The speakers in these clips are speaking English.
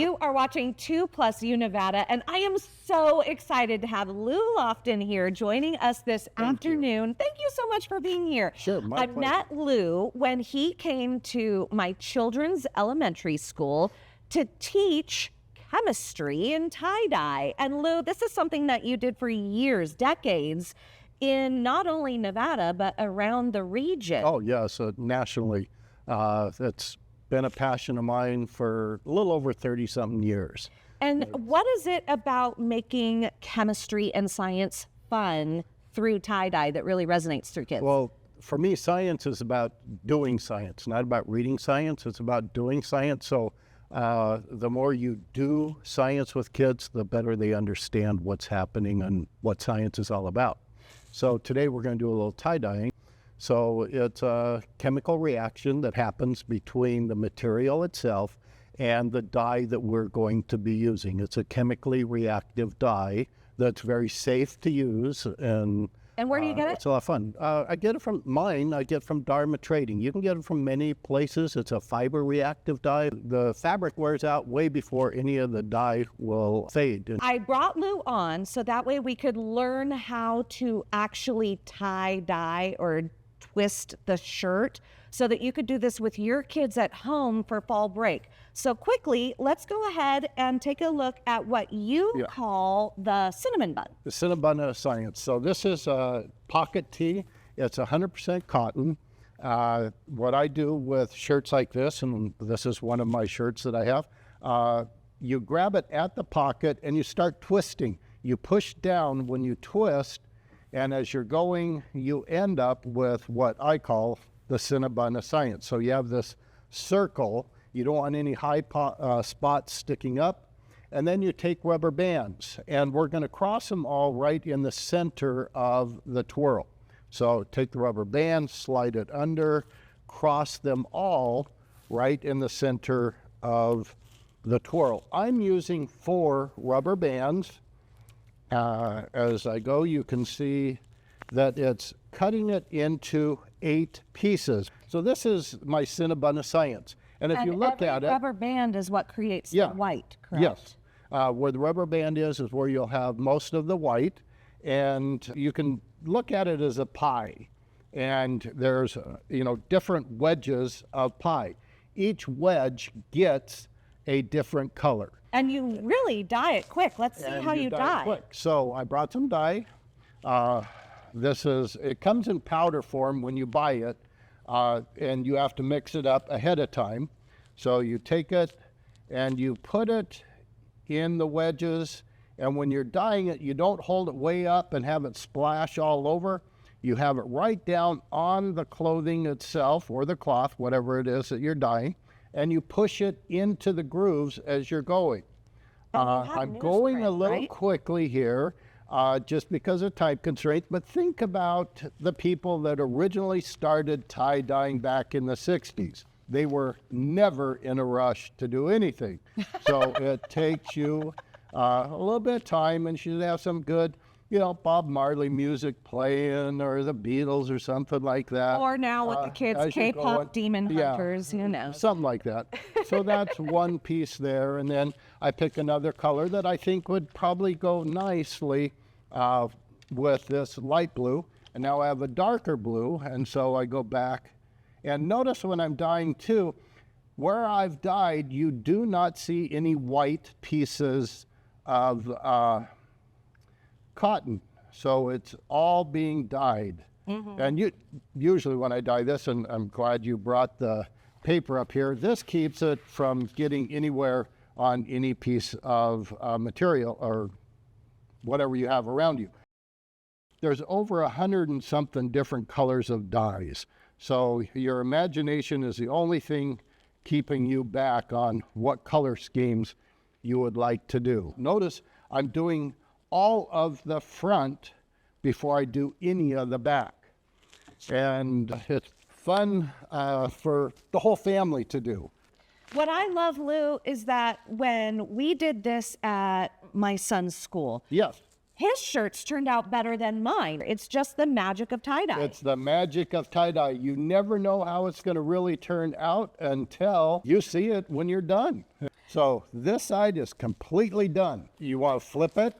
You are watching 2+U Nevada, and I am so excited to have Lou Loftin here joining us this afternoon. Thank you so much for being here. Sure, my pleasure. I met Lou when he came to my children's elementary school to teach chemistry and tie-dye. And Lou, this is something that you did for years, decades, in not only Nevada, but around the region. Oh, yes, nationally. It's been a passion of mine for a little over 30-something years. And what is it about making chemistry and science fun through tie-dye that really resonates through kids? Well, for me, science is about doing science, not about reading science. It's about doing science. So the more you do science with kids, the better they understand what's happening and what science is all about. So today we're going to do a little tie-dyeing. So it's a chemical reaction that happens between the material itself and the dye that we're going to be using. It's a chemically reactive dye that's very safe to use. And where do you get it? It's a lot of fun. I get it from I get from Dharma Trading. You can get it from many places. It's a fiber reactive dye. The fabric wears out way before any of the dye will fade. I brought Lou on so that way we could learn how to actually tie-dye or twist the shirt so that you could do this with your kids at home for fall break. So quickly, let's go ahead and take a look at what you call the cinnamon bun. The cinnamon bun of science. So this is a pocket tee. It's 100% cotton. What I do with shirts like this, and this is one of my shirts that I have, you grab it at the pocket and you start twisting. You push down when you twist, and as you're going, you end up with what I call the cinnabon of science. So you have this circle. You don't want any high spots sticking up. And then you take rubber bands, and we're going to cross them all right in the center of the twirl. So take the rubber band, slide it under, cross them all right in the center of the twirl. I'm using 4 rubber bands. As I go, you can see that it's cutting it into 8 pieces. So this is my cinnabon of science. And if you look at it, rubber band is what creates the white, correct? Yes. Where the rubber band is where you'll have most of the white. And you can look at it as a pie. And there's, different wedges of pie. Each wedge gets a different color. And you really dye it quick. Let's see how you dye. Quick. So I brought some dye. It comes in powder form when you buy it, and you have to mix it up ahead of time. So you take it and you put it in the wedges, and when you're dyeing it, you don't hold it way up and have it splash all over. You have it right down on the clothing itself or the cloth, whatever it is that you're dyeing, and you push it into the grooves as you're going. I'm going a little quickly here just because of time constraints, but think about the people that originally started tie-dyeing back in the 60s. They were never in a rush to do anything. So it takes you a little bit of time, and you should have some good, Bob Marley music playing, or the Beatles or something like that. Or now with the kids, K-pop Demon Hunters, Something like that. So that's one piece there. And then I pick another color that I think would probably go nicely with this light blue. And now I have a darker blue, and so I go back. And notice when I'm dyeing too, where I've dyed, you do not see any white pieces of cotton. So it's all being dyed. And usually when I dye this, and I'm glad you brought the paper up here, this keeps it from getting anywhere on any piece of material or whatever you have around you. There's over 100 and something different colors of dyes. So your imagination is the only thing keeping you back on what color schemes you would like to do. Notice I'm doing all of the front before I do any of the back. And it's fun for the whole family to do. What I love, Lou, is that when we did this at my son's school, his shirts turned out better than mine. It's just the magic of tie-dye. It's the magic of tie-dye. You never know how it's going to really turn out until you see it when you're done. So this side is completely done. You want to flip it,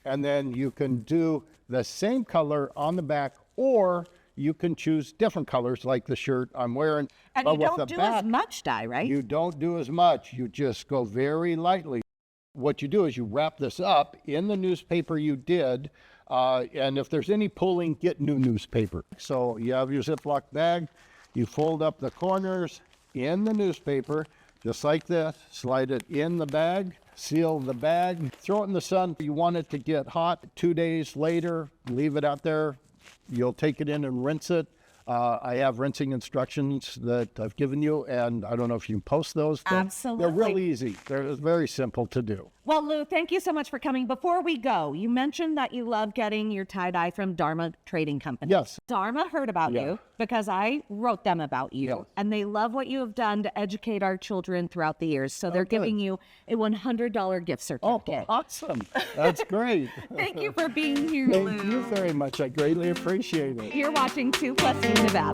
and then you can do the same color on the back, or you can choose different colors like the shirt I'm wearing. And But you with don't the do back, as much dye, right? you don't do as much. You just go very lightly. What you do is you wrap this up in the newspaper you did, and if there's any pulling, get new newspaper. So you have your Ziploc bag, you fold up the corners in the newspaper, just like this, slide it in the bag, seal the bag, throw it in the sun. You want it to get hot. 2 days later, leave it out there. You'll take it in and rinse it. I have rinsing instructions that I've given you, and I don't know if you can post those. Absolutely. They're real easy. They're very simple to do. Well, Lou, thank you so much for coming. Before we go, you mentioned that you love getting your tie-dye from Dharma Trading Company. Yes. Dharma heard about you because I wrote them about you, Yes. and they love what you have done to educate our children throughout the years. So they're good. giving you a $100 gift Oh, certificate. awesome. That's great. Thank you for being here, Thank Lou. you very much. I greatly appreciate it. You're watching 2 Plus U Nevada.